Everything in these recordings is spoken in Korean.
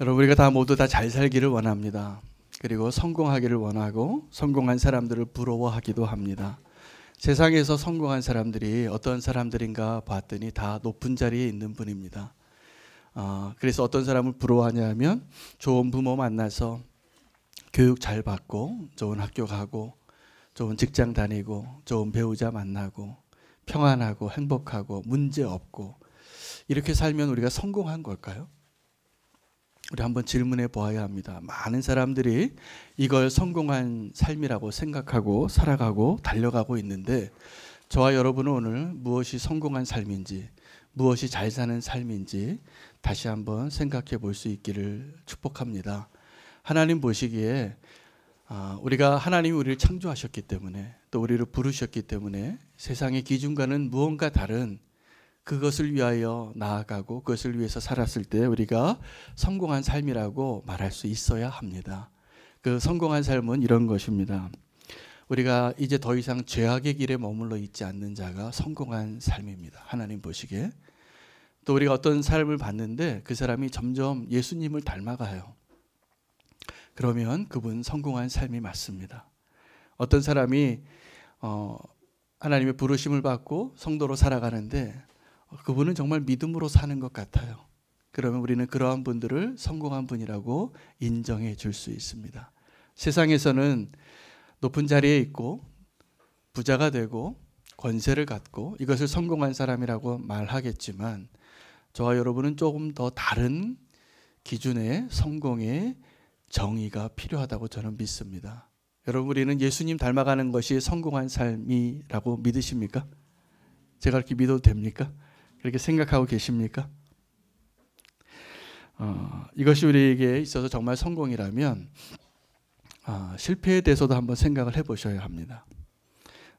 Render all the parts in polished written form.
여러분, 우리가 다 모두 다 잘 살기를 원합니다. 그리고 성공하기를 원하고 성공한 사람들을 부러워하기도 합니다. 세상에서 성공한 사람들이 어떤 사람들인가 봤더니 다 높은 자리에 있는 분입니다. 그래서 어떤 사람을 부러워하냐 하면 좋은 부모 만나서 교육 잘 받고 좋은 학교 가고 좋은 직장 다니고 좋은 배우자 만나고 평안하고 행복하고 문제 없고 이렇게 살면 우리가 성공한 걸까요? 우리 한번 질문해 보아야 합니다. 많은 사람들이 이걸 성공한 삶이라고 생각하고 살아가고 달려가고 있는데 저와 여러분은 오늘 무엇이 성공한 삶인지 무엇이 잘 사는 삶인지 다시 한번 생각해 볼 수 있기를 축복합니다. 하나님 보시기에 우리가 하나님이 우리를 창조하셨기 때문에 또 우리를 부르셨기 때문에 세상의 기준과는 무언가 다른 그것을 위하여 나아가고 그것을 위해서 살았을 때 우리가 성공한 삶이라고 말할 수 있어야 합니다. 그 성공한 삶은 이런 것입니다. 우리가 이제 더 이상 죄악의 길에 머물러 있지 않는 자가 성공한 삶입니다. 하나님 보시기에. 또 우리가 어떤 삶을 봤는데 그 사람이 점점 예수님을 닮아가요. 그러면 그분 성공한 삶이 맞습니다. 어떤 사람이 하나님의 부르심을 받고 성도로 살아가는데 그분은 정말 믿음으로 사는 것 같아요. 그러면 우리는 그러한 분들을 성공한 분이라고 인정해 줄 수 있습니다. 세상에서는 높은 자리에 있고 부자가 되고 권세를 갖고 이것을 성공한 사람이라고 말하겠지만 저와 여러분은 조금 더 다른 기준의 성공의 정의가 필요하다고 저는 믿습니다. 여러분, 우리는 예수님 닮아가는 것이 성공한 삶이라고 믿으십니까? 제가 그렇게 믿어도 됩니까? 그렇게 생각하고 계십니까? 이것이 우리에게 있어서 정말 성공이라면 실패에 대해서도 한번 생각을 해보셔야 합니다.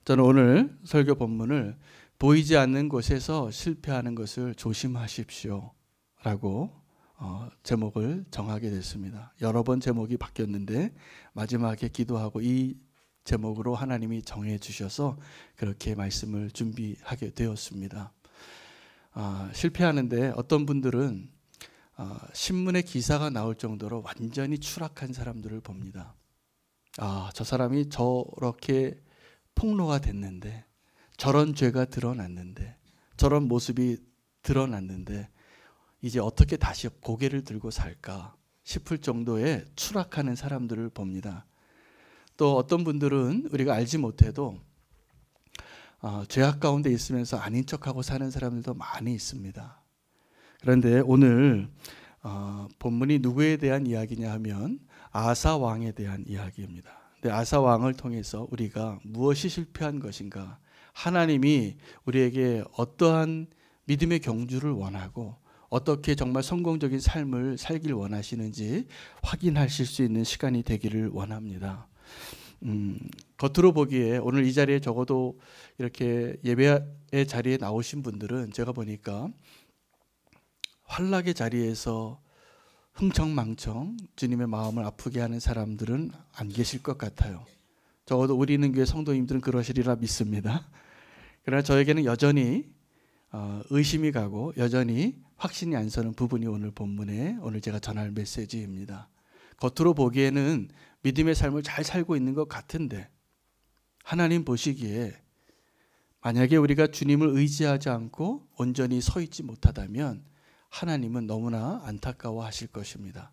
저는 오늘 설교 본문을 보이지 않는 곳에서 실패하는 것을 조심하십시오 라고 제목을 정하게 됐습니다. 여러 번 제목이 바뀌었는데 마지막에 기도하고 이 제목으로 하나님이 정해 주셔서 그렇게 말씀을 준비하게 되었습니다. 실패하는데 어떤 분들은 신문에 기사가 나올 정도로 완전히 추락한 사람들을 봅니다. 저 사람이 저렇게 폭로가 됐는데 저런 죄가 드러났는데 저런 모습이 드러났는데 이제 어떻게 다시 고개를 들고 살까 싶을 정도의 추락하는 사람들을 봅니다. 또 어떤 분들은 우리가 알지 못해도 죄악 가운데 있으면서 아닌 척하고 사는 사람들도 많이 있습니다. 그런데 오늘 본문이 누구에 대한 이야기냐 하면 아사 왕에 대한 이야기입니다. 근데 아사 왕을 통해서 우리가 무엇이 실패한 것인가, 하나님이 우리에게 어떠한 믿음의 경주를 원하고 어떻게 정말 성공적인 삶을 살길 원하시는지 확인하실 수 있는 시간이 되기를 원합니다. 겉으로 보기에 오늘 이 자리에 적어도 이렇게 예배의 자리에 나오신 분들은 제가 보니까 환락의 자리에서 흥청망청 주님의 마음을 아프게 하는 사람들은 안 계실 것 같아요. 적어도 우리 있는 교회 성도님들은 그러시리라 믿습니다. 그러나 저에게는 여전히 의심이 가고 여전히 확신이 안 서는 부분이 오늘 본문에 오늘 제가 전할 메시지입니다. 겉으로 보기에는 믿음의 삶을 잘 살고 있는 것 같은데 하나님 보시기에 만약에 우리가 주님을 의지하지 않고 온전히 서 있지 못하다면 하나님은 너무나 안타까워하실 것입니다.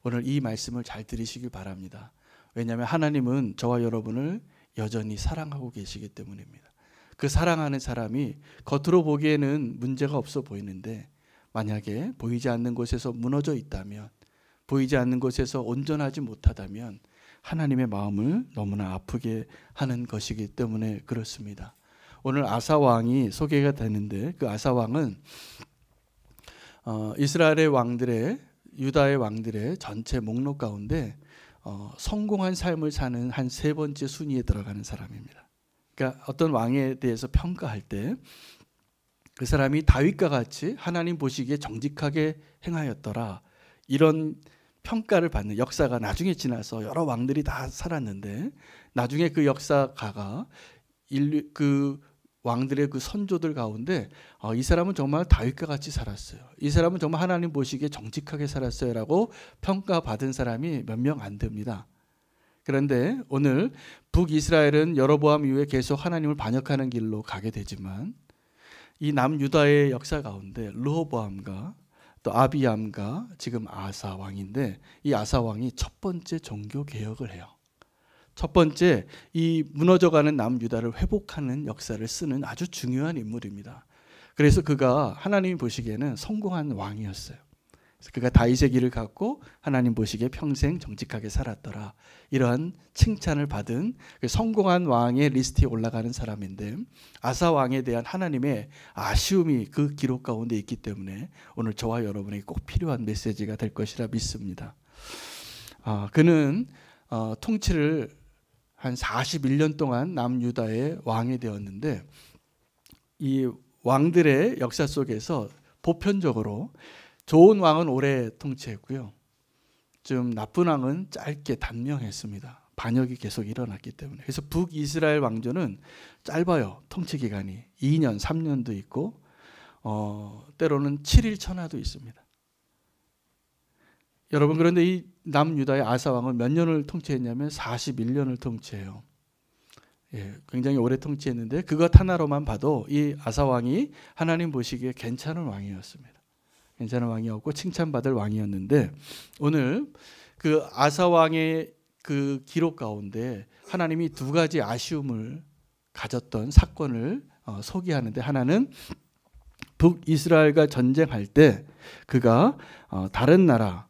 오늘 이 말씀을 잘 들으시길 바랍니다. 왜냐하면 하나님은 저와 여러분을 여전히 사랑하고 계시기 때문입니다. 그 사랑하는 사람이 겉으로 보기에는 문제가 없어 보이는데 만약에 보이지 않는 곳에서 무너져 있다면, 보이지 않는 곳에서 온전하지 못하다면 하나님의 마음을 너무나 아프게 하는 것이기 때문에 그렇습니다. 오늘 아사 왕이 소개가 되는데 그 아사 왕은 이스라엘의 왕들의, 유다의 왕들의 전체 목록 가운데 성공한 삶을 사는 한 세 번째 순위에 들어가는 사람입니다. 그러니까 어떤 왕에 대해서 평가할 때 그 사람이 다윗과 같이 하나님 보시기에 정직하게 행하였더라, 이런 평가를 받는 역사가 나중에 지나서 여러 왕들이 다 살았는데 나중에 그 역사가가 그 왕들의 그 선조들 가운데 이 사람은 정말 다윗과 같이 살았어요. 이 사람은 정말 하나님 보시기에 정직하게 살았어요라고 평가받은 사람이 몇 명 안 됩니다. 그런데 오늘 북이스라엘은 여로보암 이후에 계속 하나님을 반역하는 길로 가게 되지만 이 남유다의 역사 가운데 르호보암과 또 아비암과 지금 아사 왕인데 이 아사 왕이 첫 번째 종교 개혁을 해요. 첫 번째 이 무너져가는 남유다를 회복하는 역사를 쓰는 아주 중요한 인물입니다. 그래서 그가 하나님이 보시기에는 성공한 왕이었어요. 그래서 그가 다윗의 길을 갖고 하나님 보시기에 평생 정직하게 살았더라. 이러한 칭찬을 받은 성공한 왕의 리스트에 올라가는 사람인데 아사 왕에 대한 하나님의 아쉬움이 그 기록 가운데 있기 때문에 오늘 저와 여러분에게 꼭 필요한 메시지가 될 것이라 믿습니다. 그는 통치를 한 41년 동안 남유다의 왕이 되었는데 이 왕들의 역사 속에서 보편적으로 좋은 왕은 오래 통치했고요. 좀 나쁜 왕은 짧게 단명했습니다. 반역이 계속 일어났기 때문에. 그래서 북이스라엘 왕조는 짧아요. 통치 기간이 2년, 3년도 있고 때로는 7일 천하도 있습니다. 여러분 그런데 이 남유다의 아사 왕은 몇 년을 통치했냐면 41년을 통치해요. 굉장히 오래 통치했는데 그것 하나로만 봐도 이 아사 왕이 하나님 보시기에 괜찮은 왕이었습니다. 괜찮은 왕이었고 칭찬받을 왕이었는데 오늘 그 아사 왕의 그 기록 가운데 하나님이 두 가지 아쉬움을 가졌던 사건을 소개하는데 하나는 북이스라엘과 전쟁할 때 그가 다른 나라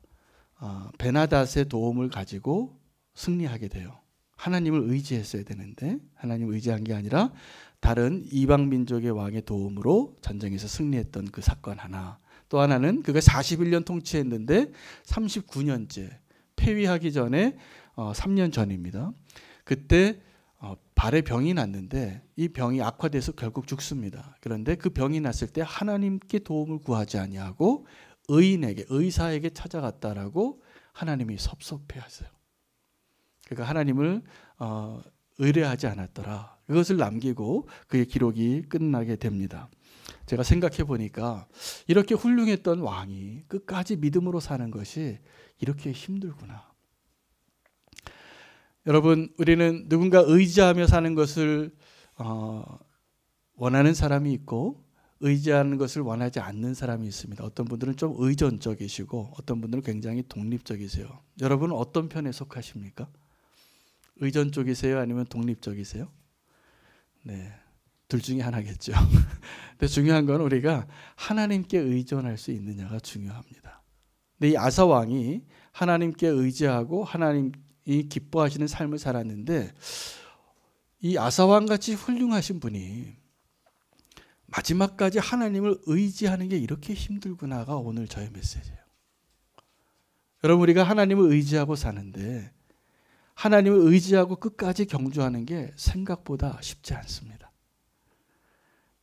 베나닷의 도움을 가지고 승리하게 돼요. 하나님을 의지했어야 되는데 하나님을 의지한 게 아니라 다른 이방 민족의 왕의 도움으로 전쟁에서 승리했던 그 사건 하나. 또 하나는 그가 41년 통치했는데 39년째 폐위하기 전에 3년 전입니다. 그때 발에 병이 났는데 이 병이 악화돼서 결국 죽습니다. 그런데 그 병이 났을 때 하나님께 도움을 구하지 아니하고 의사에게 찾아갔다라고 하나님이 섭섭해하세요. 그러니까 하나님을 의뢰하지 않았더라. 그것을 남기고 그의 기록이 끝나게 됩니다. 제가 생각해 보니까 이렇게 훌륭했던 왕이 끝까지 믿음으로 사는 것이 이렇게 힘들구나. 여러분 우리는 누군가 의지하며 사는 것을 원하는 사람이 있고 의지하는 것을 원하지 않는 사람이 있습니다. 어떤 분들은 좀 의존적이시고 어떤 분들은 굉장히 독립적이세요. 여러분은 어떤 편에 속하십니까? 의존 쪽이세요? 아니면 독립적이세요? 네, 둘 중에 하나겠죠. 근데 중요한 건 우리가 하나님께 의존할 수 있느냐가 중요합니다. 근데 이 아사 왕이 하나님께 의지하고 하나님이 기뻐하시는 삶을 살았는데 이 아사 왕 같이 훌륭하신 분이 마지막까지 하나님을 의지하는 게 이렇게 힘들구나가 오늘 저의 메시지예요. 여러분 우리가 하나님을 의지하고 사는데 하나님을 의지하고 끝까지 경주하는 게 생각보다 쉽지 않습니다.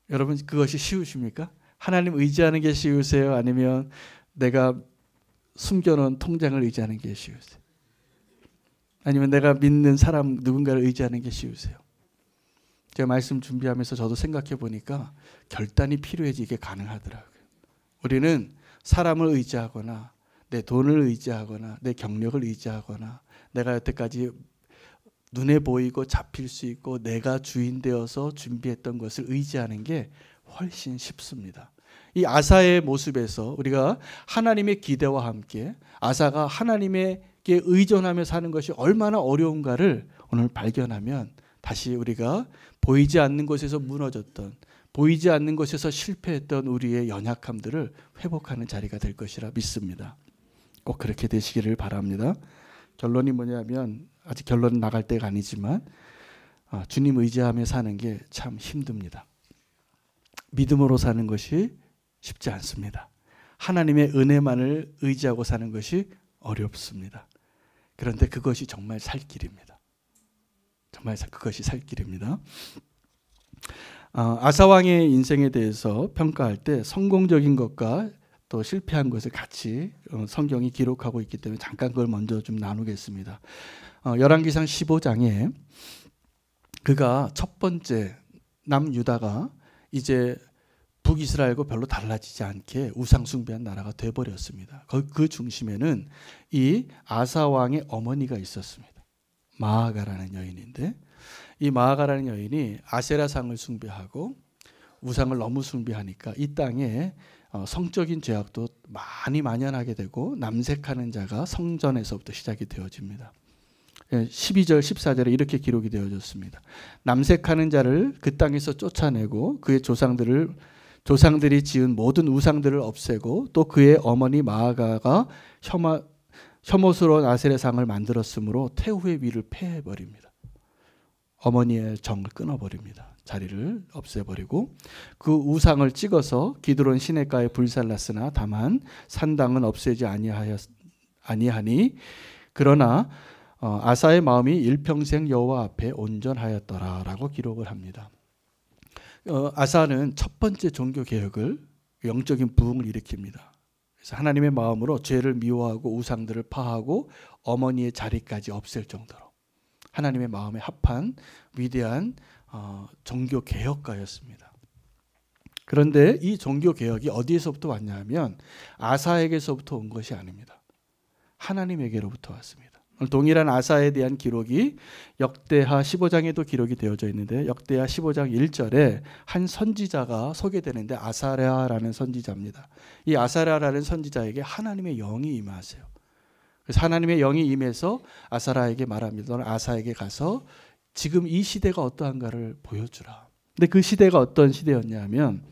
여러분 그것이 쉬우십니까? 하나님 의지하는 게 쉬우세요? 아니면 내가 숨겨놓은 통장을 의지하는 게 쉬우세요? 아니면 내가 믿는 사람 누군가를 의지하는 게 쉬우세요? 제가 말씀 준비하면서 저도 생각해 보니까 결단이 필요해지 이게 가능하더라고요. 우리는 사람을 의지하거나 내 돈을 의지하거나 내 경력을 의지하거나 내가 여태까지 눈에 보이고 잡힐 수 있고 내가 주인 되어서 준비했던 것을 의지하는 게 훨씬 쉽습니다. 이 아사의 모습에서 우리가 하나님의 기대와 함께 아사가 하나님에게 의존하며 사는 것이 얼마나 어려운가를 오늘 발견하면 다시 우리가 보이지 않는 곳에서 무너졌던 보이지 않는 곳에서 실패했던 우리의 연약함들을 회복하는 자리가 될 것이라 믿습니다. 꼭 그렇게 되시기를 바랍니다. 결론이 뭐냐면 아직 결론 나갈 때가 아니지만 주님 의지하며 사는 게 참 힘듭니다. 믿음으로 사는 것이 쉽지 않습니다. 하나님의 은혜만을 의지하고 사는 것이 어렵습니다. 그런데 그것이 정말 살 길입니다. 정말 그것이 살 길입니다. 아사 왕의 인생에 대해서 평가할 때 성공적인 것과 또 실패한 것을 같이 성경이 기록하고 있기 때문에 잠깐 그걸 먼저 좀 나누겠습니다. 열왕기상 15장에 그가 첫 번째 남유다가 이제 북이스라엘과 별로 달라지지 않게 우상 숭배한 나라가 돼버렸습니다. 그 중심에는 이 아사 왕의 어머니가 있었습니다. 마아가라는 여인인데, 이 마아가라는 여인이 아세라상을 숭배하고 우상을 너무 숭배하니까 이 땅에 성적인 죄악도 많이 만연하게 되고 남색하는 자가 성전에서부터 시작이 되어집니다. 12절 14절에 이렇게 기록이 되어졌습니다. 남색하는 자를 그 땅에서 쫓아내고 그의 조상들이 지은 모든 우상들을 없애고 또 그의 어머니 마아가가 혐오스러운 아세라상을 만들었으므로 태후의 위를 폐해버립니다. 어머니의 정을 끊어버립니다. 자리를 없애버리고 그 우상을 찍어서 기드론 시내가에 불살랐으나 다만 산당은 없애지 아니하니 그러나 아사의 마음이 일평생 여호와 앞에 온전하였더라라고 기록을 합니다. 아사는 첫 번째 종교 개혁을, 영적인 부흥을 일으킵니다. 그래서 하나님의 마음으로 죄를 미워하고 우상들을 파하고 어머니의 자리까지 없앨 정도로 하나님의 마음에 합한 위대한 종교 개혁가였습니다. 그런데 이 종교 개혁이 어디에서부터 왔냐면 아사에게서부터 온 것이 아닙니다. 하나님에게로부터 왔습니다. 동일한 아사에 대한 기록이 역대하 15장에도 기록이 되어져 있는데 역대하 15장 1절에 한 선지자가 소개되는데 아사랴라는 선지자입니다. 이 아사랴라는 선지자에게 하나님의 영이 임하세요. 그래서 하나님의 영이 임해서 아사랴에게 말합니다. 너는 아사에게 가서 지금 이 시대가 어떠한가를 보여주라. 근데 그 시대가 어떤 시대였냐면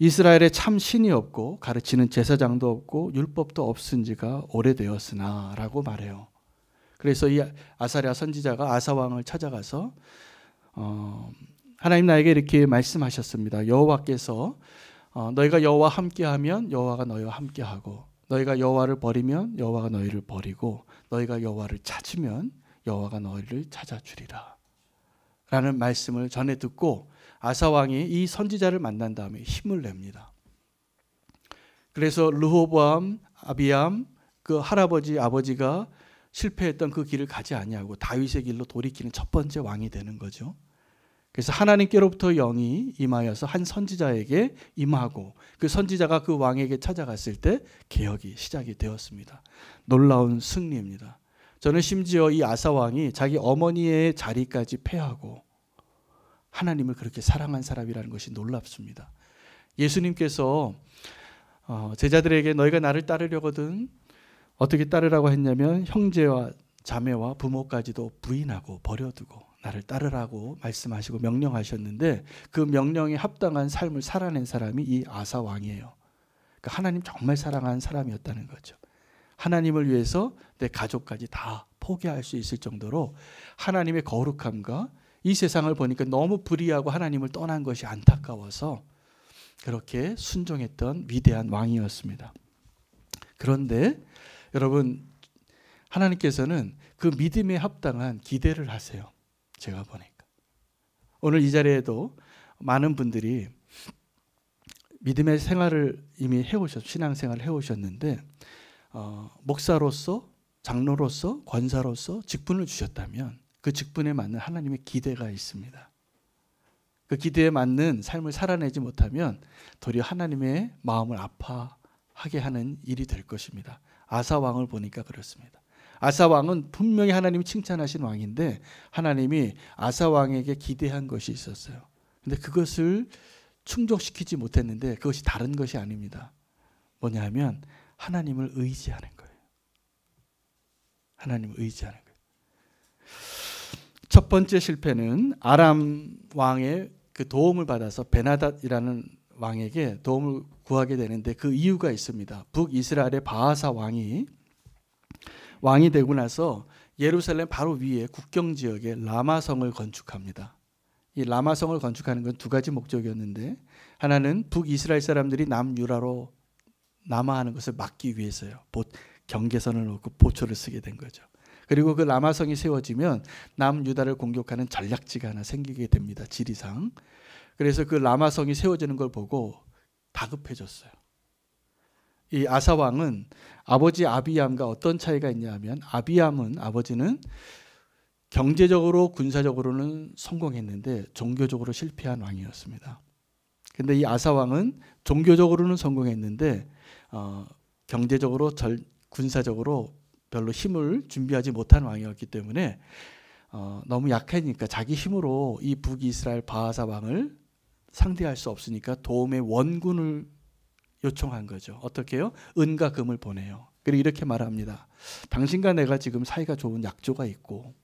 이스라엘에 참 신이 없고 가르치는 제사장도 없고 율법도 없은 지가 오래되었으나 라고 말해요. 그래서 이 아사랴 선지자가 아사 왕을 찾아가서 하나님 나에게 이렇게 말씀하셨습니다. 여호와께서 너희가 여호와 함께하면 여호와가 너희와 함께하고 너희가 여호와를 버리면 여호와가 너희를 버리고 너희가 여호와를 찾으면 여호와가 너희를 찾아주리라 라는 말씀을 전해 듣고 아사 왕이 이 선지자를 만난 다음에 힘을 냅니다. 그래서 르호보암, 아비암 그 할아버지 아버지가 실패했던 그 길을 가지 아니하고 다윗의 길로 돌이키는 첫 번째 왕이 되는 거죠. 그래서 하나님께로부터 영이 임하여서 한 선지자에게 임하고 그 선지자가 그 왕에게 찾아갔을 때 개혁이 시작이 되었습니다. 놀라운 승리입니다. 저는 심지어 이 아사 왕이 자기 어머니의 자리까지 패하고 하나님을 그렇게 사랑한 사람이라는 것이 놀랍습니다. 예수님께서 제자들에게 너희가 나를 따르려거든 어떻게 따르라고 했냐면 형제와 자매와 부모까지도 부인하고 버려두고 나를 따르라고 말씀하시고 명령하셨는데 그 명령에 합당한 삶을 살아낸 사람이 이 아사 왕이에요. 그러니까 하나님 정말 사랑하는 사람이었다는 거죠. 하나님을 위해서 내 가족까지 다 포기할 수 있을 정도로 하나님의 거룩함과 이 세상을 보니까 너무 불의하고 하나님을 떠난 것이 안타까워서 그렇게 순종했던 위대한 왕이었습니다. 그런데 여러분 하나님께서는 그 믿음에 합당한 기대를 하세요. 제가 보니까 오늘 이 자리에도 많은 분들이 믿음의 생활을 이미 신앙생활을 해오셨는데 목사로서 장로로서 권사로서 직분을 주셨다면 그 직분에 맞는 하나님의 기대가 있습니다. 그 기대에 맞는 삶을 살아내지 못하면 도리어 하나님의 마음을 아파하게 하는 일이 될 것입니다. 아사 왕을 보니까 그렇습니다. 아사 왕은 분명히 하나님이 칭찬하신 왕인데 하나님이 아사 왕에게 기대한 것이 있었어요. 근데 그것을 충족시키지 못했는데 그것이 다른 것이 아닙니다. 뭐냐 하면 하나님을 의지하는 거예요. 하나님을 의지하는 거예요. 첫 번째 실패는 아람 왕의 그 도움을 받아서 베나닷이라는 왕에게 도움을 구하게 되는데 그 이유가 있습니다. 북이스라엘의 바하사 왕이 되고 나서 예루살렘 바로 위에 국경 지역에 라마성을 건축합니다. 이 라마성을 건축하는 건 두 가지 목적이었는데 하나는 북이스라엘 사람들이 남유다로 남하하는 것을 막기 위해서요. 경계선을 놓고 보초를 쓰게 된 거죠. 그리고 그 라마성이 세워지면 남유다를 공격하는 전략지가 하나 생기게 됩니다. 지리상. 그래서 그 라마성이 세워지는 걸 보고 다급해졌어요. 이 아사 왕은 아버지 아비암과 어떤 차이가 있냐 하면 아비암은 아버지는 경제적으로 군사적으로는 성공했는데 종교적으로 실패한 왕이었습니다. 근데 이 아사 왕은 종교적으로는 성공했는데 경제적으로 군사적으로 별로 힘을 준비하지 못한 왕이었기 때문에 너무 약하니까 자기 힘으로 이 북이스라엘 바하사 왕을 상대할 수 없으니까 도움의 원군을 요청한 거죠. 어떻게 해요? 은과 금을 보내요. 그리고 이렇게 말합니다. 당신과 내가 지금 사이가 좋은 약조가 있고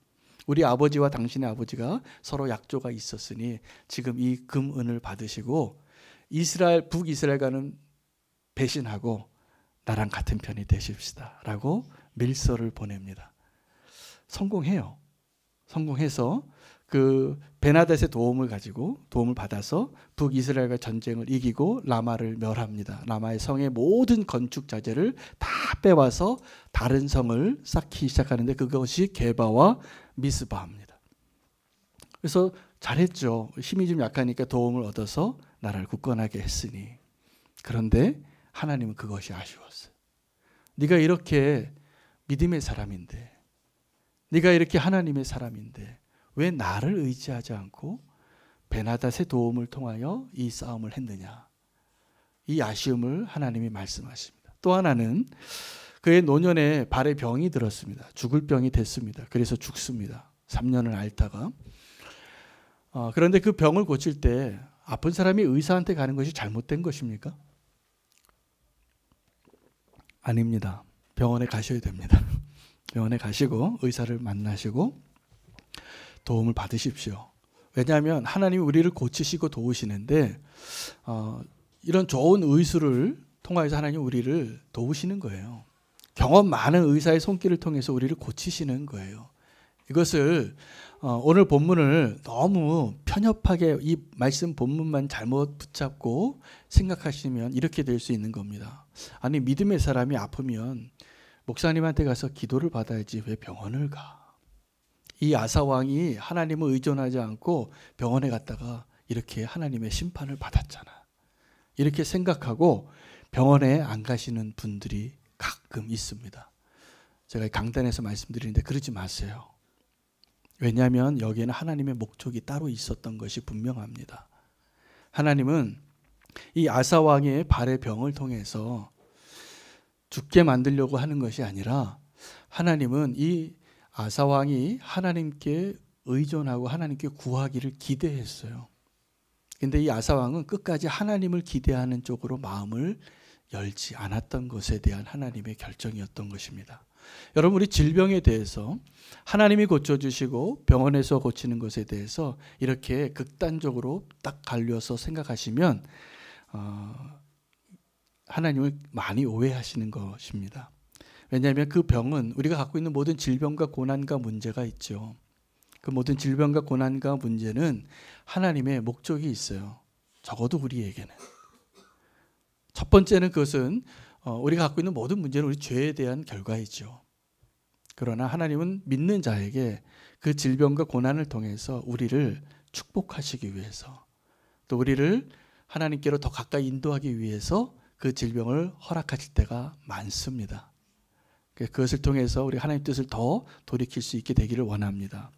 우리 아버지와 당신의 아버지가 서로 약조가 있었으니 지금 이 금, 은을 받으시고 북이스라엘과는 배신하고 나랑 같은 편이 되십시다 라고 밀서를 보냅니다. 성공해요. 성공해서 그 베나닷의 도움을 받아서 북이스라엘과 전쟁을 이기고 라마를 멸합니다. 라마의 성의 모든 건축 자재를 다 빼와서 다른 성을 쌓기 시작하는데 그것이 게바와 미스바입니다. 그래서 잘했죠. 힘이 좀 약하니까 도움을 얻어서 나라를 굳건하게 했으니. 그런데 하나님은 그것이 아쉬웠어요. 네가 이렇게 믿음의 사람인데, 네가 이렇게 하나님의 사람인데 왜 나를 의지하지 않고 베나닷의 도움을 통하여 이 싸움을 했느냐. 이 아쉬움을 하나님이 말씀하십니다. 또 하나는 그의 노년에 발에 병이 들었습니다. 죽을 병이 됐습니다. 그래서 죽습니다. 3년을 앓다가. 그런데 그 병을 고칠 때 아픈 사람이 의사한테 가는 것이 잘못된 것입니까? 아닙니다. 병원에 가셔야 됩니다. 병원에 가시고 의사를 만나시고 도움을 받으십시오. 왜냐하면 하나님이 우리를 고치시고 도우시는데 이런 좋은 의술을 통하여서 하나님이 우리를 도우시는 거예요. 경험 많은 의사의 손길을 통해서 우리를 고치시는 거예요. 이것을 오늘 본문을 너무 편협하게 이 말씀 본문만 잘못 붙잡고 생각하시면 이렇게 될 수 있는 겁니다. 아니 믿음의 사람이 아프면 목사님한테 가서 기도를 받아야지 왜 병원을 가? 이 아사왕이 하나님을 의존하지 않고 병원에 갔다가 이렇게 하나님의 심판을 받았잖아. 이렇게 생각하고 병원에 안 가시는 분들이 가끔 있습니다. 제가 강단에서 말씀드리는데 그러지 마세요. 왜냐하면 여기에는 하나님의 목적이 따로 있었던 것이 분명합니다. 하나님은 이 아사왕의 발의 병을 통해서 죽게 만들려고 하는 것이 아니라 하나님은 이 아사왕이 하나님께 의존하고 하나님께 구하기를 기대했어요. 근데 이 아사왕은 끝까지 하나님을 기대하는 쪽으로 마음을 열지 않았던 것에 대한 하나님의 결정이었던 것입니다. 여러분 우리 질병에 대해서 하나님이 고쳐주시고 병원에서 고치는 것에 대해서 이렇게 극단적으로 딱 갈려서 생각하시면 하나님을 많이 오해하시는 것입니다. 왜냐하면 그 병은 우리가 갖고 있는 모든 질병과 고난과 문제가 있죠. 그 모든 질병과 고난과 문제는 하나님의 목적이 있어요. 적어도 우리에게는. 첫 번째는 그것은 우리가 갖고 있는 모든 문제는 우리 죄에 대한 결과이죠. 그러나 하나님은 믿는 자에게 그 질병과 고난을 통해서 우리를 축복하시기 위해서 또 우리를 하나님께로 더 가까이 인도하기 위해서 그 질병을 허락하실 때가 많습니다. 그것을 통해서 우리 하나님 뜻을 더 돌이킬 수 있게 되기를 원합니다.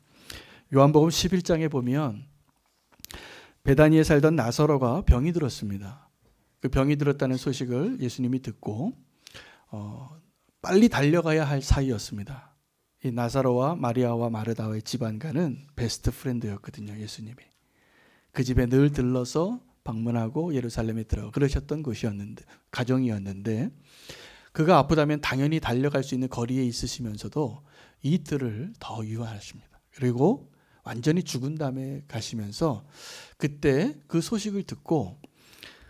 요한복음 11장에 보면 베다니에 살던 나사로가 병이 들었습니다. 그 병이 들었다는 소식을 예수님이 듣고 빨리 달려가야 할 사이였습니다. 이 나사로와 마리아와 마르다와의 집안과는 베스트 프렌드였거든요. 예수님이. 그 집에 늘 들러서 방문하고 예루살렘에 들어가 그러셨던 곳이었는데 가정이었는데 그가 아프다면 당연히 달려갈 수 있는 거리에 있으시면서도 이틀을 더 유하십니다. 그리고 완전히 죽은 다음에 가시면서 그때 그 소식을 듣고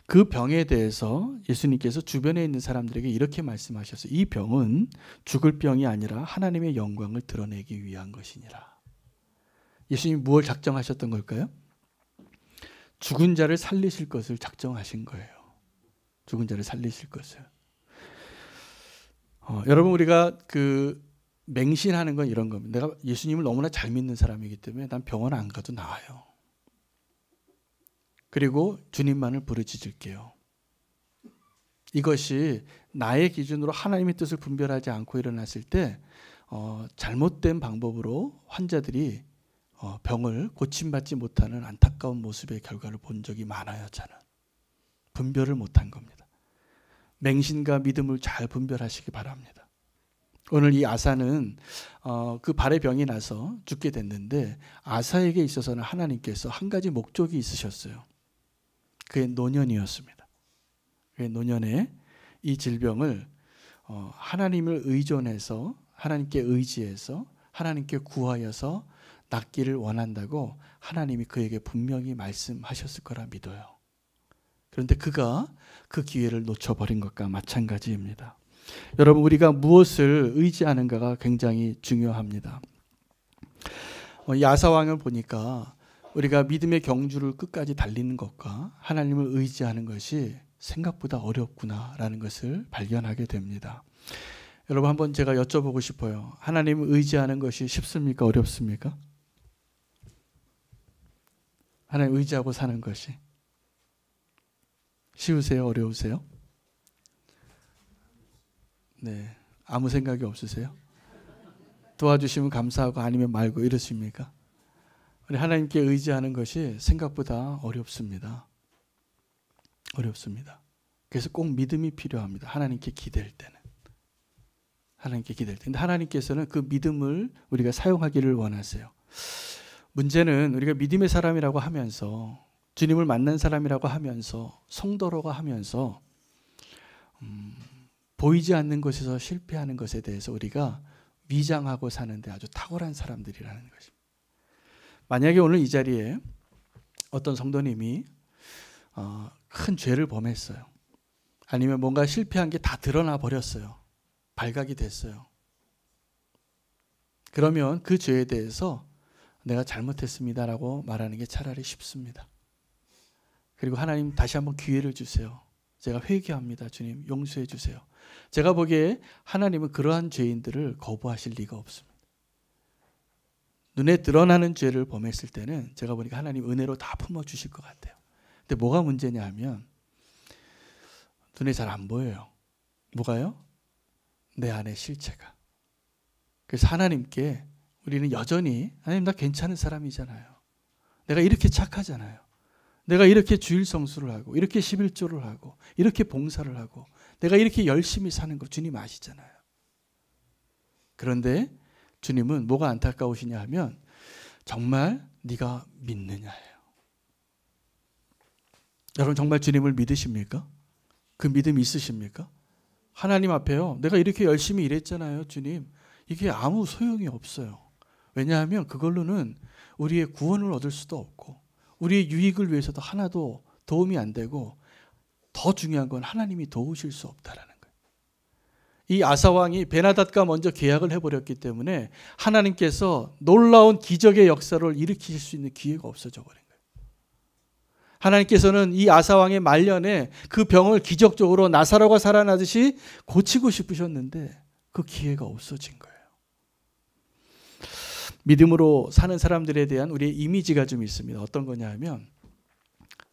그 병에 대해서 예수님께서 주변에 있는 사람들에게 이렇게 말씀하셨어요. 이 병은 죽을 병이 아니라 하나님의 영광을 드러내기 위한 것이니라. 예수님이 무엇을 작정하셨던 걸까요? 죽은 자를 살리실 것을 작정하신 거예요. 죽은 자를 살리실 것을. 여러분 우리가 그 맹신하는 건 이런 겁니다. 내가 예수님을 너무나 잘 믿는 사람이기 때문에 난 병원 안 가도 나아요. 그리고 주님만을 부르짖을게요. 이것이 나의 기준으로 하나님의 뜻을 분별하지 않고 일어났을 때 잘못된 방법으로 환자들이 병을 고침받지 못하는 안타까운 모습의 결과를 본 적이 많아요. 저는 분별을 못한 겁니다. 맹신과 믿음을 잘 분별하시기 바랍니다. 오늘 이 아사는 그 발에 병이 나서 죽게 됐는데 아사에게 있어서는 하나님께서 한 가지 목적이 있으셨어요. 그의 노년이었습니다. 그의 노년에 이 질병을 하나님을 의존해서 하나님께 의지해서 하나님께 구하여서 낫기를 원한다고 하나님이 그에게 분명히 말씀하셨을 거라 믿어요. 그런데 그가 그 기회를 놓쳐버린 것과 마찬가지입니다. 여러분, 우리가 무엇을 의지하는가가 굉장히 중요합니다. 이 아사왕을 보니까 우리가 믿음의 경주를 끝까지 달리는 것과 하나님을 의지하는 것이 생각보다 어렵구나라는 것을 발견하게 됩니다. 여러분, 한번 제가 여쭤보고 싶어요. 하나님을 의지하는 것이 쉽습니까? 어렵습니까? 하나님 의지하고 사는 것이 쉬우세요? 어려우세요? 네, 아무 생각이 없으세요? 도와주시면 감사하고 아니면 말고 이러십니까? 우리 하나님께 의지하는 것이 생각보다 어렵습니다. 어렵습니다. 그래서 꼭 믿음이 필요합니다. 하나님께 기댈 때는. 하나님께 기댈 때. 근데 하나님께서는 그 믿음을 우리가 사용하기를 원하세요. 문제는 우리가 믿음의 사람이라고 하면서 주님을 만난 사람이라고 하면서 성도라고 하면서 보이지 않는 것에서 실패하는 것에 대해서 우리가 위장하고 사는데 아주 탁월한 사람들이라는 것입니다. 만약에 오늘 이 자리에 어떤 성도님이 큰 죄를 범했어요. 아니면 뭔가 실패한 게 다 드러나 버렸어요. 발각이 됐어요. 그러면 그 죄에 대해서 내가 잘못했습니다라고 말하는 게 차라리 쉽습니다. 그리고 하나님 다시 한번 기회를 주세요. 제가 회개합니다. 주님 용서해 주세요. 제가 보기에 하나님은 그러한 죄인들을 거부하실 리가 없습니다. 눈에 드러나는 죄를 범했을 때는 제가 보니까 하나님 은혜로 다 품어주실 것 같아요. 근데 뭐가 문제냐 하면 눈에 잘 안 보여요. 뭐가요? 내 안의 실체가. 그래서 하나님께 우리는 여전히 하나님 나 괜찮은 사람이잖아요. 내가 이렇게 착하잖아요. 내가 이렇게 주일 성수를 하고 이렇게 11조를 하고 이렇게 봉사를 하고 내가 이렇게 열심히 사는 거 주님 아시잖아요. 그런데 주님은 뭐가 안타까우시냐 하면 정말 네가 믿느냐예요. 여러분 정말 주님을 믿으십니까? 그 믿음이 있으십니까? 하나님 앞에요. 내가 이렇게 열심히 일했잖아요. 주님. 이게 아무 소용이 없어요. 왜냐하면 그걸로는 우리의 구원을 얻을 수도 없고 우리의 유익을 위해서도 하나도 도움이 안 되고 더 중요한 건 하나님이 도우실 수 없다라는 거예요. 이 아사왕이 베나닷과 먼저 계약을 해버렸기 때문에 하나님께서 놀라운 기적의 역사를 일으키실 수 있는 기회가 없어져 버린 거예요. 하나님께서는 이 아사왕의 말년에 그 병을 기적적으로 나사로가 살아나듯이 고치고 싶으셨는데 그 기회가 없어진 거예요. 믿음으로 사는 사람들에 대한 우리의 이미지가 좀 있습니다. 어떤 거냐 하면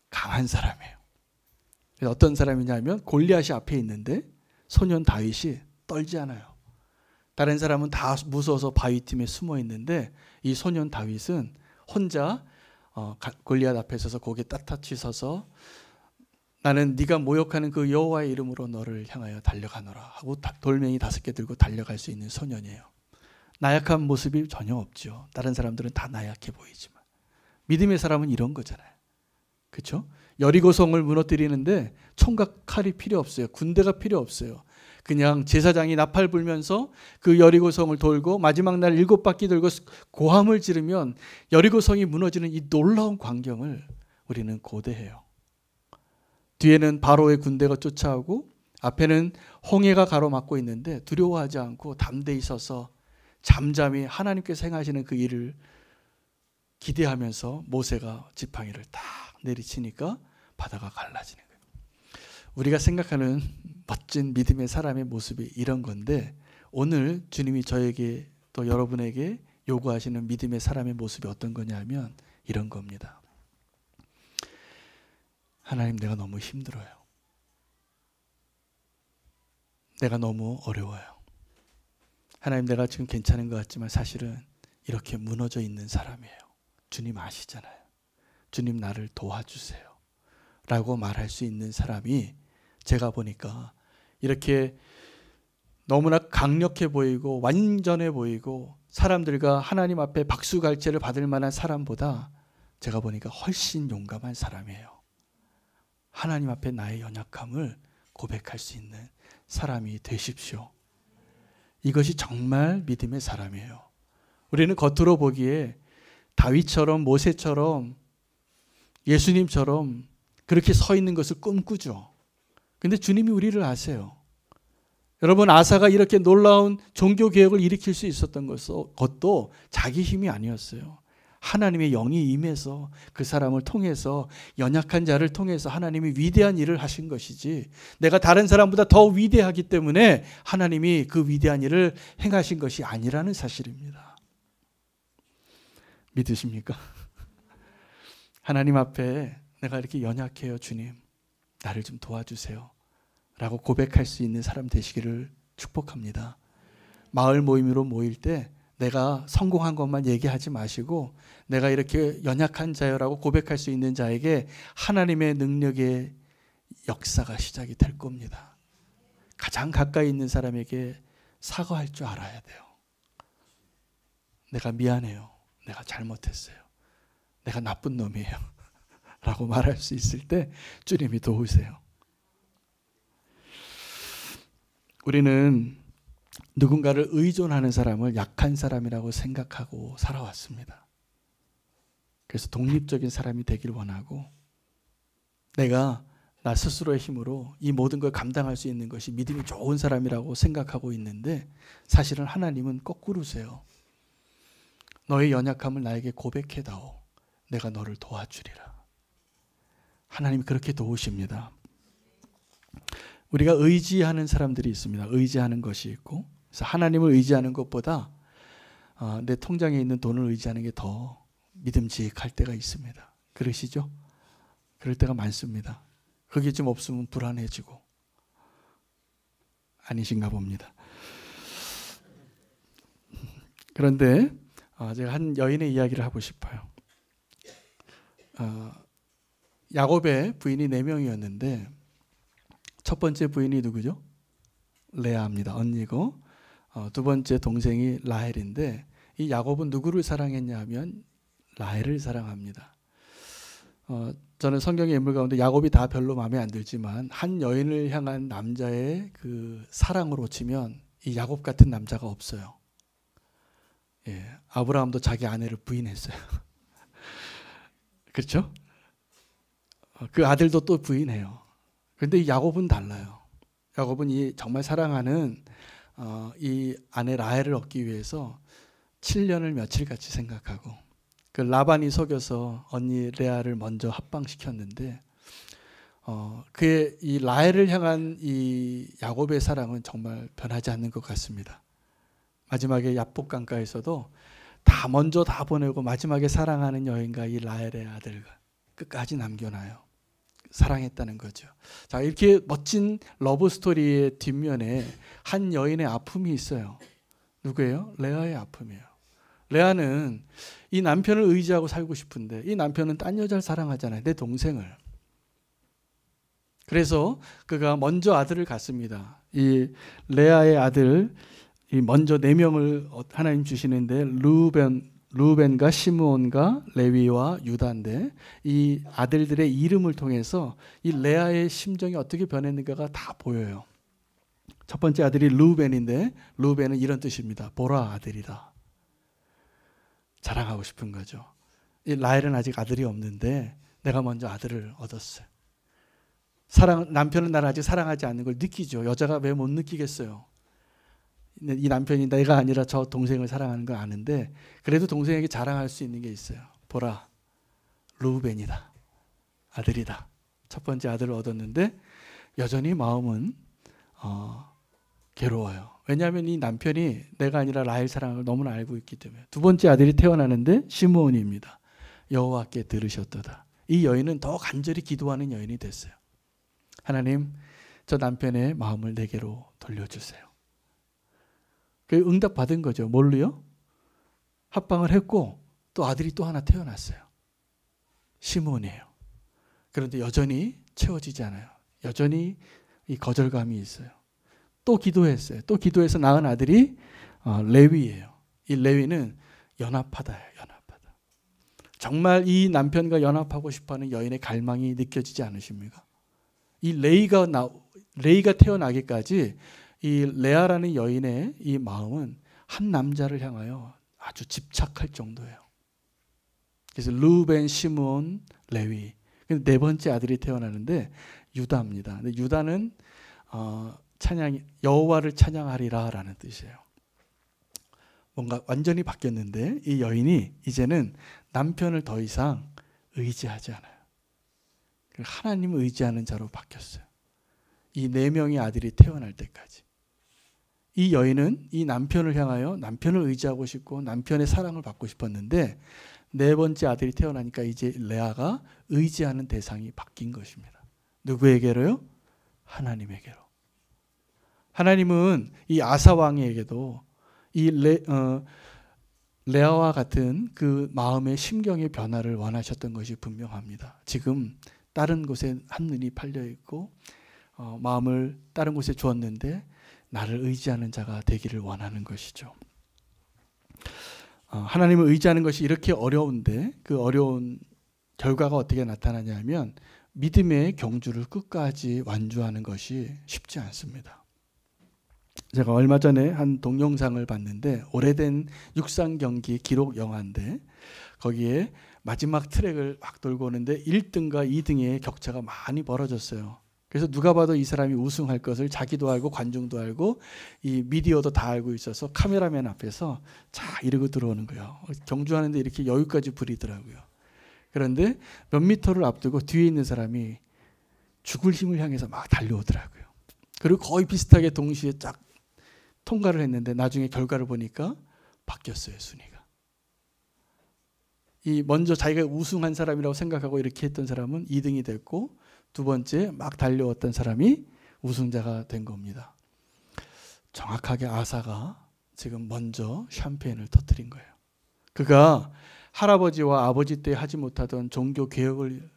강한 사람이에요. 어떤 사람이냐 하면 골리앗이 앞에 있는데 소년 다윗이 떨지 않아요. 다른 사람은 다 무서워서 바위틈에 숨어 있는데 이 소년 다윗은 혼자 골리앗 앞에 서서 고개 빳빳이 서서 나는 네가 모욕하는 그 여호와의 이름으로 너를 향하여 달려가노라 하고 돌멩이 5개 들고 달려갈 수 있는 소년이에요. 나약한 모습이 전혀 없죠. 다른 사람들은 다 나약해 보이지만 믿음의 사람은 이런 거잖아요. 그렇죠? 여리고성을 무너뜨리는데 총각 칼이 필요 없어요. 군대가 필요 없어요. 그냥 제사장이 나팔 불면서 그 여리고성을 돌고 마지막 날 7바퀴 돌고 고함을 지르면 여리고성이 무너지는 이 놀라운 광경을 우리는 고대해요. 뒤에는 바로의 군대가 쫓아오고 앞에는 홍해가 가로막고 있는데 두려워하지 않고 담대히 서서 잠잠히 하나님께서 행하시는 그 일을 기대하면서 모세가 지팡이를 딱 내리치니까 바다가 갈라지는 거예요. 우리가 생각하는 멋진 믿음의 사람의 모습이 이런 건데 오늘 주님이 저에게 또 여러분에게 요구하시는 믿음의 사람의 모습이 어떤 거냐 하면 이런 겁니다. 하나님 내가 너무 힘들어요. 내가 너무 어려워요. 하나님, 내가 지금 괜찮은 것 같지만 사실은 이렇게 무너져 있는 사람이에요. 주님 아시잖아요. 주님 나를 도와주세요 라고 말할 수 있는 사람이 제가 보니까 이렇게 너무나 강력해 보이고 완전해 보이고 사람들과 하나님 앞에 박수갈채를 받을 만한 사람보다 제가 보니까 훨씬 용감한 사람이에요. 하나님 앞에 나의 연약함을 고백할 수 있는 사람이 되십시오. 이것이 정말 믿음의 사람이에요. 우리는 겉으로 보기에 다윗처럼 모세처럼 예수님처럼 그렇게 서 있는 것을 꿈꾸죠. 근데 주님이 우리를 아세요. 여러분, 아사가 이렇게 놀라운 종교개혁을 일으킬 수 있었던 것도 자기 힘이 아니었어요. 하나님의 영이 임해서 그 사람을 통해서, 연약한 자를 통해서 하나님이 위대한 일을 하신 것이지, 내가 다른 사람보다 더 위대하기 때문에 하나님이 그 위대한 일을 행하신 것이 아니라는 사실입니다. 믿으십니까? 하나님 앞에 내가 이렇게 연약해요, 주님, 나를 좀 도와주세요 라고 고백할 수 있는 사람 되시기를 축복합니다. 마을 모임으로 모일 때 내가 성공한 것만 얘기하지 마시고 내가 이렇게 연약한 자여라고 고백할 수 있는 자에게 하나님의 능력의 역사가 시작이 될 겁니다. 가장 가까이 있는 사람에게 사과할 줄 알아야 돼요. 내가 미안해요. 내가 잘못했어요. 내가 나쁜 놈이에요 라고 말할 수 있을 때 주님이 도우세요. 우리는 누군가를 의존하는 사람을 약한 사람이라고 생각하고 살아왔습니다. 그래서 독립적인 사람이 되길 원하고, 내가 나 스스로의 힘으로 이 모든 걸 감당할 수 있는 것이 믿음이 좋은 사람이라고 생각하고 있는데, 사실은 하나님은 거꾸로세요. 너의 연약함을 나에게 고백해다오. 내가 너를 도와주리라. 하나님이 그렇게 도우십니다. 우리가 의지하는 사람들이 있습니다. 의지하는 것이 있고, 그래서 하나님을 의지하는 것보다 내 통장에 있는 돈을 의지하는 게 더 믿음직할 때가 있습니다. 그러시죠? 그럴 때가 많습니다. 그게 좀 없으면 불안해지고. 아니신가 봅니다. 그런데 제가 한 여인의 이야기를 하고 싶어요. 야곱의 부인이 4명이었는데 첫 번째 부인이 누구죠? 레아입니다. 언니고, 두 번째 동생이 라헬인데, 이 야곱은 누구를 사랑했냐 하면 라헬을 사랑합니다. 저는 성경의 인물 가운데 야곱이 다 별로 마음에 안 들지만 한 여인을 향한 남자의 그 사랑으로 치면 이 야곱 같은 남자가 없어요. 예, 아브라함도 자기 아내를 부인했어요. 그렇죠? 그 아들도 또 부인해요. 그런데 이 야곱은 달라요. 야곱은 이 정말 사랑하는 이 아내 라헬을 얻기 위해서 7년을 며칠같이 생각하고, 그 라반이 속여서 언니 레아를 먼저 합방시켰는데, 그의 이 라헬을 향한 이 야곱의 사랑은 정말 변하지 않는 것 같습니다. 마지막에 야복 강가에서도 다 먼저 다 보내고 마지막에 사랑하는 여인과 이 라헬의 아들과 끝까지 남겨놔요. 사랑했다는 거죠. 자, 이렇게 멋진 러브 스토리의 뒷면에 한 여인의 아픔이 있어요. 누구예요? 레아의 아픔이에요. 레아는 이 남편을 의지하고 살고 싶은데 이 남편은 딴 여자를 사랑하잖아요. 내 동생을. 그래서 그가 먼저 아들을 갖습니다. 이 레아의 아들, 이 먼저 4명을 하나님 주시는데 루벤과 시므온과 레위와 유다인데, 이 아들들의 이름을 통해서 이 레아의 심정이 어떻게 변했는가가 다 보여요. 첫 번째 아들이 루벤인데, 루벤은 이런 뜻입니다. 보라 아들이다. 자랑하고 싶은 거죠. 이 라헬은 아직 아들이 없는데 내가 먼저 아들을 얻었어요. 남편은 나를 아직 사랑하지 않는 걸 느끼죠. 여자가 왜 못 느끼겠어요. 이 남편이 내가 아니라 저 동생을 사랑하는 걸 아는데, 그래도 동생에게 자랑할 수 있는 게 있어요. 보라, 루벤이다. 아들이다. 첫 번째 아들을 얻었는데 여전히 마음은 괴로워요. 왜냐하면 이 남편이 내가 아니라 라헬 사랑을 너무나 알고 있기 때문에. 두 번째 아들이 태어나는데 시므온입니다. 여호와께 들으셨도다. 이 여인은 더 간절히 기도하는 여인이 됐어요. 하나님, 저 남편의 마음을 내게로 돌려주세요. 그 응답 받은 거죠. 뭘로요? 합방을 했고 또 아들이 또 하나 태어났어요. 시몬이에요. 그런데 여전히 채워지지 않아요. 여전히 이 거절감이 있어요. 또 기도했어요. 또 기도해서 낳은 아들이 레위예요. 이 레위는 연합하다예요. 연합하다. 정말 이 남편과 연합하고 싶어하는 여인의 갈망이 느껴지지 않으십니까? 이 레위가 태어나기까지 이 레아라는 여인의 이 마음은 한 남자를 향하여 아주 집착할 정도예요. 그래서 루벤, 시몬, 레위. 네 번째 아들이 태어나는데 유다입니다. 근데 유다는 여호와를 찬양하리라라는 뜻이에요. 뭔가 완전히 바뀌었는데 이 여인이 이제는 남편을 더 이상 의지하지 않아요. 하나님을 의지하는 자로 바뀌었어요. 이 4명의 아들이 태어날 때까지. 이 여인은 이 남편을 향하여 남편을 의지하고 싶고 남편의 사랑을 받고 싶었는데 4번째 아들이 태어나니까 이제 레아가 의지하는 대상이 바뀐 것입니다. 누구에게로요? 하나님에게로. 하나님은 이 아사 왕에게도 이 레아와 같은 그 마음의 심경의 변화를 원하셨던 것이 분명합니다. 지금 다른 곳에 한눈이 팔려 있고 마음을 다른 곳에 주었는데 나를 의지하는 자가 되기를 원하는 것이죠. 하나님을 의지하는 것이 이렇게 어려운데 그 어려운 결과가 어떻게 나타나냐면 믿음의 경주를 끝까지 완주하는 것이 쉽지 않습니다. 제가 얼마 전에 한 동영상을 봤는데 오래된 육상 경기 기록 영화인데 거기에 마지막 트랙을 막 돌고 오는데 1등과 2등의 격차가 많이 벌어졌어요. 그래서 누가 봐도 이 사람이 우승할 것을 자기도 알고 관중도 알고 이 미디어도 다 알고 있어서 카메라맨 앞에서 자 이러고 들어오는 거예요. 경주하는데 이렇게 여유까지 부리더라고요. 그런데 몇 미터를 앞두고 뒤에 있는 사람이 죽을 힘을 향해서 막 달려오더라고요. 그리고 거의 비슷하게 동시에 쫙 통과를 했는데 나중에 결과를 보니까 바뀌었어요. 순위가. 이 먼저 자기가 우승한 사람이라고 생각하고 이렇게 했던 사람은 2등이 됐고 두 번째 막 달려왔던 사람이 우승자가 된 겁니다. 정확하게 아사가 지금 먼저 샴페인을 터뜨린 거예요. 그가 할아버지와 아버지 때 하지 못하던 종교 개혁을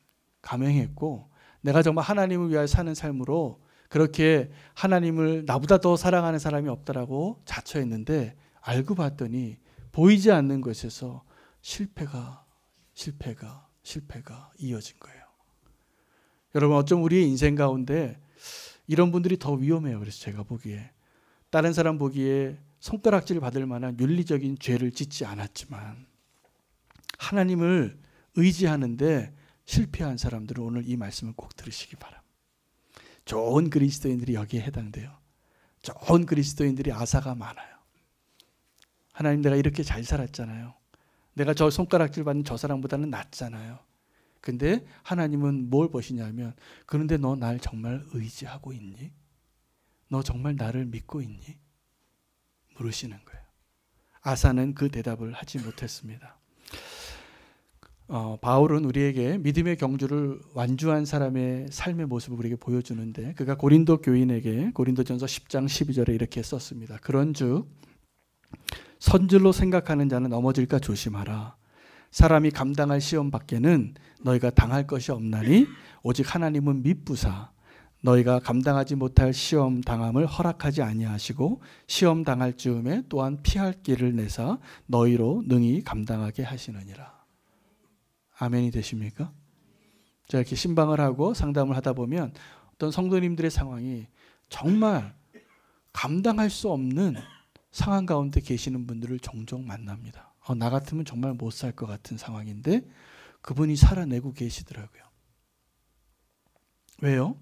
감행했고 내가 정말 하나님을 위하여 사는 삶으로 그렇게 하나님을 나보다 더 사랑하는 사람이 없다라고 자처했는데 알고 봤더니 보이지 않는 것에서 실패가 이어진 거예요. 여러분 어쩜 우리의 인생 가운데 이런 분들이 더 위험해요. 그래서 제가 보기에 다른 사람 보기에 손가락질 받을 만한 윤리적인 죄를 짓지 않았지만 하나님을 의지하는데 실패한 사람들은 오늘 이 말씀을 꼭 들으시기 바랍니다. 좋은 그리스도인들이 여기에 해당돼요. 좋은 그리스도인들이 아사가 많아요. 하나님 내가 이렇게 잘 살았잖아요. 내가 저 손가락질 받는 저 사람보다는 낫잖아요. 근데 하나님은 뭘 보시냐면 그런데 너 날 정말 의지하고 있니? 너 정말 나를 믿고 있니? 물으시는 거예요. 아사는 그 대답을 하지 못했습니다. 바울은 우리에게 믿음의 경주를 완주한 사람의 삶의 모습을 우리에게 보여주는데 그가 고린도 교인에게 고린도전서 10장 12절에 이렇게 썼습니다. 그런즉 선줄로 생각하는 자는 넘어질까 조심하라. 사람이 감당할 시험 밖에는 너희가 당할 것이 없나니 오직 하나님은 미쁘사 너희가 감당하지 못할 시험 당함을 허락하지 아니하시고 시험 당할 즈음에 또한 피할 길을 내사 너희로 능히 감당하게 하시느니라. 아멘이 되십니까? 제가 이렇게 신방을 하고 상담을 하다 보면 어떤 성도님들의 상황이 정말 감당할 수 없는 상황 가운데 계시는 분들을 종종 만납니다. 나 같으면 정말 못 살 것 같은 상황인데 그분이 살아내고 계시더라고요. 왜요?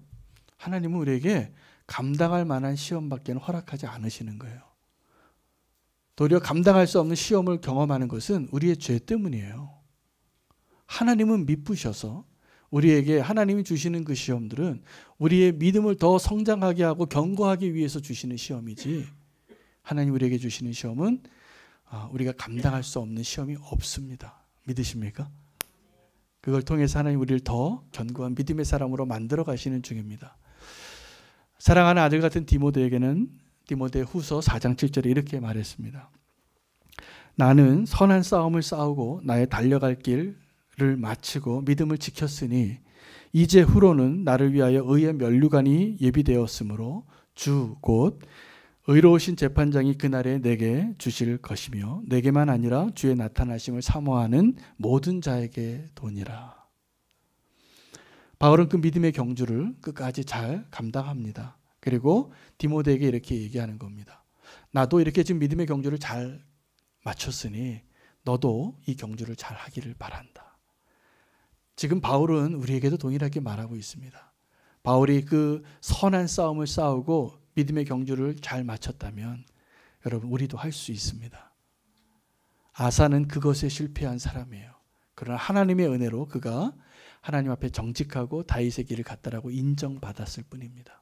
하나님은 우리에게 감당할 만한 시험밖에는 허락하지 않으시는 거예요. 도리어 감당할 수 없는 시험을 경험하는 것은 우리의 죄 때문이에요. 하나님은 미쁘셔서 우리에게 하나님이 주시는 그 시험들은 우리의 믿음을 더 성장하게 하고 견고하기 위해서 주시는 시험이지 하나님 우리에게 주시는 시험은 우리가 감당할 수 없는 시험이 없습니다. 믿으십니까? 그걸 통해서 하나님 우리를 더 견고한 믿음의 사람으로 만들어 가시는 중입니다. 사랑하는 아들 같은 디모데에게는 디모데 후서 4장 7절에 이렇게 말했습니다. 나는 선한 싸움을 싸우고 나의 달려갈 길을 마치고 믿음을 지켰으니 이제 후로는 나를 위하여 의의 면류관이 예비되었으므로 주 곧 의로우신 재판장이 그날에 내게 주실 것이며 내게만 아니라 주의 나타나심을 사모하는 모든 자에게 도니라. 바울은 그 믿음의 경주를 끝까지 잘 감당합니다. 그리고 디모데에게 이렇게 얘기하는 겁니다. 나도 이렇게 지금 믿음의 경주를 잘 마쳤으니 너도 이 경주를 잘 하기를 바란다. 지금 바울은 우리에게도 동일하게 말하고 있습니다. 바울이 그 선한 싸움을 싸우고 믿음의 경주를 잘 마쳤다면 여러분 우리도 할 수 있습니다. 아사는 그것에 실패한 사람이에요. 그러나 하나님의 은혜로 그가 하나님 앞에 정직하고 다윗의 길을 갔다라고 인정받았을 뿐입니다.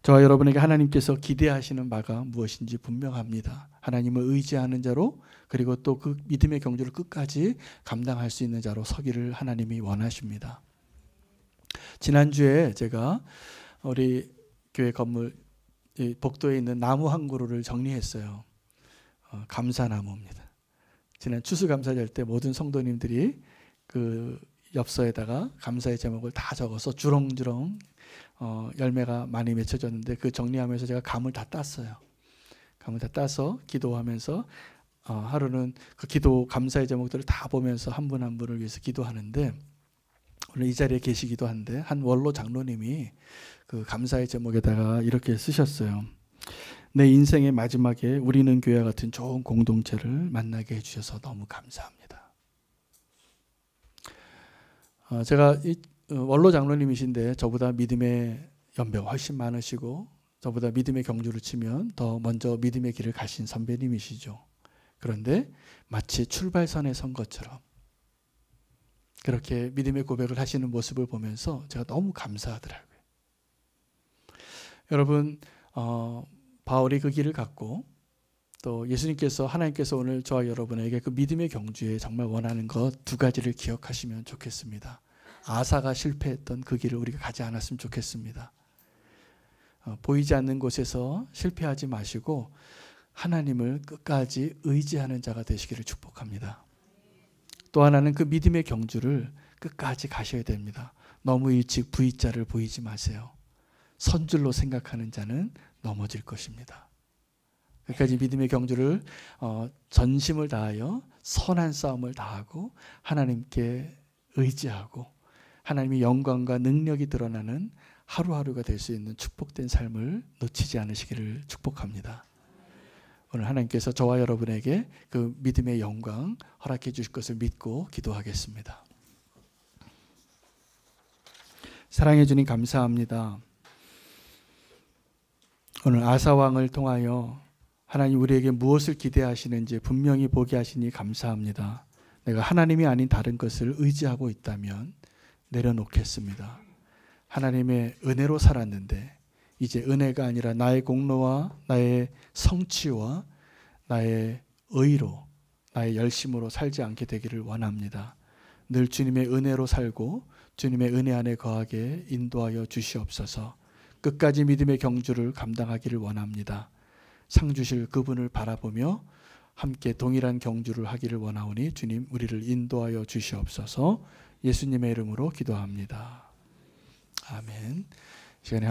저와 여러분에게 하나님께서 기대하시는 바가 무엇인지 분명합니다. 하나님을 의지하는 자로 그리고 또 그 믿음의 경주를 끝까지 감당할 수 있는 자로 서기를 하나님이 원하십니다. 지난주에 제가 우리 교회 건물 복도에 있는 나무 한 그루를 정리했어요. 감사나무입니다. 지난 추수감사절 때 모든 성도님들이 그 엽서에다가 감사의 제목을 다 적어서 주렁주렁 열매가 많이 맺혀졌는데 그 정리하면서 제가 감을 다 땄어요. 감을 다 따서 기도하면서 하루는 그 기도 감사의 제목들을 다 보면서 한 분 한 분을 위해서 기도하는데 오늘 이 자리에 계시기도 한데 한 원로 장로님이 그 감사의 제목에다가 이렇게 쓰셨어요. 내 인생의 마지막에 우리는 교회와 같은 좋은 공동체를 만나게 해주셔서 너무 감사합니다. 제가 원로 장로님이신데 저보다 믿음의 연배가 훨씬 많으시고 저보다 믿음의 경주를 치면 더 먼저 믿음의 길을 가신 선배님이시죠. 그런데 마치 출발선에 선 것처럼 그렇게 믿음의 고백을 하시는 모습을 보면서 제가 너무 감사하더라고요. 여러분 바울이 그 길을 갔고 또 예수님께서 하나님께서 오늘 저와 여러분에게 그 믿음의 경주에 정말 원하는 것 두 가지를 기억하시면 좋겠습니다. 아사가 실패했던 그 길을 우리가 가지 않았으면 좋겠습니다. 보이지 않는 곳에서 실패하지 마시고 하나님을 끝까지 의지하는 자가 되시기를 축복합니다. 또 하나는 그 믿음의 경주를 끝까지 가셔야 됩니다. 너무 일찍 V자를 보이지 마세요. 선줄로 생각하는 자는 넘어질 것입니다. 끝까지 믿음의 경주를 전심을 다하여 선한 싸움을 다하고 하나님께 의지하고 하나님의 영광과 능력이 드러나는 하루하루가 될 수 있는 축복된 삶을 놓치지 않으시기를 축복합니다. 오늘 하나님께서 저와 여러분에게 그 믿음의 영광 허락해 주실 것을 믿고 기도하겠습니다. 사랑해 주님 감사합니다. 오늘 아사 왕을 통하여 하나님 우리에게 무엇을 기대하시는지 분명히 보게 하시니 감사합니다. 내가 하나님이 아닌 다른 것을 의지하고 있다면 내려놓겠습니다. 하나님의 은혜로 살았는데 이제 은혜가 아니라 나의 공로와 나의 성취와 나의 의로 나의 열심으로 살지 않게 되기를 원합니다. 늘 주님의 은혜로 살고 주님의 은혜 안에 거하게 인도하여 주시옵소서. 끝까지 믿음의 경주를 감당하기를 원합니다. 상 주실 그분을 바라보며 함께 동일한 경주를 하기를 원하오니 주님 우리를 인도하여 주시옵소서. 예수님의 이름으로 기도합니다. 아멘. 시간에